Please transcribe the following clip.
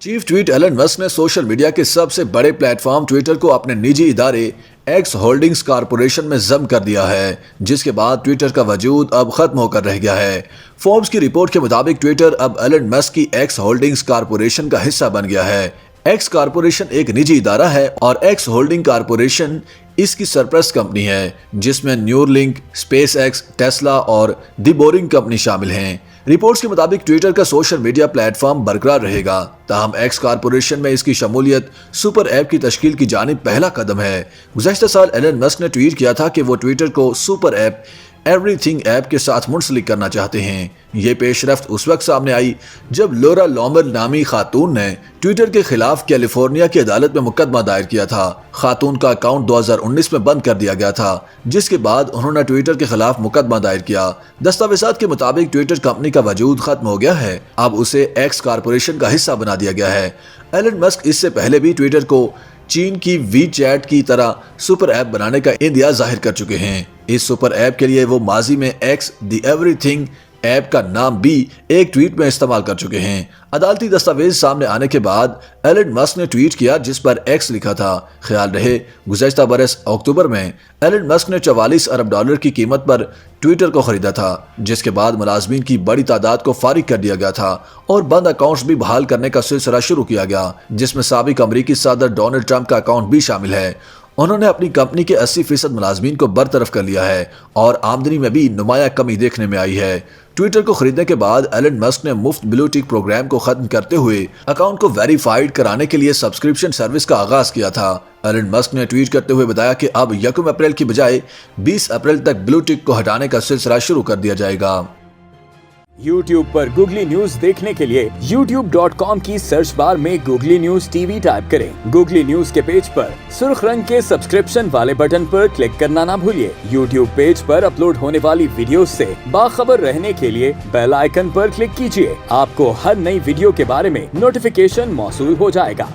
Chief tweet Elon Musk ने social media के सबसे बड़े प्लेटफॉर्म ट्विटर को अपने निजी इदारे एक्स होल्डिंग्स कॉरपोरेशन में जब्त कर दिया है, जिसके बाद ट्विटर का वजूद अब खत्म होकर रह गया है। फोर्ब्स की रिपोर्ट के मुताबिक ट्विटर अब एलन मस्क की एक्स होल्डिंग्स कॉरपोरेशन का हिस्सा बन गया है। एक्स कॉरपोरेशन एक निजी इदारा है और एक्स होल्डिंग कॉरपोरेशन इसकी सरप्लस कंपनी है, जिसमें न्यूरलिंक, स्पेस एक्स, टेस्ला और द बोरिंग कंपनी शामिल हैं। रिपोर्ट्स के मुताबिक ट्विटर का सोशल मीडिया प्लेटफॉर्म बरकरार रहेगा, ताहम एक्स कॉरपोरेशन में इसकी शमूलियत सुपर ऐप की तश्कील की जानिब पहला कदम है। गुज़श्ता साल एलन मस्क ने ट्वीट किया था कि वो ट्विटर को सुपर ऐप एवरीथिंग ऐप के साथ मुंसलिक करना चाहते हैं। ये पेशरफ्त उस वक्त सामने आई जब लोरा लॉमर नामी खातून ने ट्विटर के खिलाफ कैलिफोर्निया की अदालत में मुकदमा दायर किया था। खातून का अकाउंट 2019 में बंद कर दिया गया था, जिसके बाद उन्होंने ट्विटर के खिलाफ मुकदमा दायर किया। दस्तावेजात के मुताबिक ट्विटर कंपनी का वजूद खत्म हो गया है, अब उसे एक्स कॉरपोरेशन का हिस्सा बना दिया गया है। एलन मस्क इससे पहले भी ट्विटर को चीन की वी चैट की तरह सुपर ऐप बनाने का इंदिया जाहिर कर चुके हैं। इस सुपर ऐप के लिए वो माजी में एक्स द एवरीथिंग ऐप का नाम भी एक ट्वीट में इस्तेमाल कर चुके हैं। अदालती दस्तावेज सामने आने के बाद एलन मस्क ने ट्वीट किया जिस पर एक्स लिखा था। ख्याल रहे गुज़श्ता बरस अक्टूबर में एलन मस्क ने $44 अरब की कीमत पर ट्विटर को खरीदा था, जिसके बाद मुलाजमीन की बड़ी तादाद को फारिग कर दिया गया था और बंद अकाउंट्स भी बहाल करने का सिलसिला शुरू किया गया, जिसमें साबिक अमरीकी सदर डोनाल्ड ट्रंप का अकाउंट भी शामिल है। उन्होंने अपनी कंपनी के 80% मुलाजमीन को बरतरफ कर लिया है और आमदनी में भी नुमाया कमी देखने में आई है। ट्विटर को खरीदने के बाद एलन मस्क ने मुफ्त ब्लू टिक प्रोग्राम को खत्म करते हुए अकाउंट को वेरीफाइड कराने के लिए सब्सक्रिप्शन सर्विस का आगाज किया था। एलन मस्क ने ट्वीट करते हुए बताया कि अब 1 अप्रैल की बजाय 20 अप्रैल तक ब्लू टिक को हटाने का सिलसिला शुरू कर दिया जाएगा। YouTube पर गूगली न्यूज देखने के लिए youtube.com की सर्च बार में गूगली न्यूज टीवी टाइप करें। गूगली न्यूज के पेज पर सुर्ख रंग के सब्सक्रिप्शन वाले बटन पर क्लिक करना ना भूलिए। YouTube पेज पर अपलोड होने वाली वीडियोस से बाखबर रहने के लिए बेल आइकन पर क्लिक कीजिए। आपको हर नई वीडियो के बारे में नोटिफिकेशन मौसूल हो जाएगा।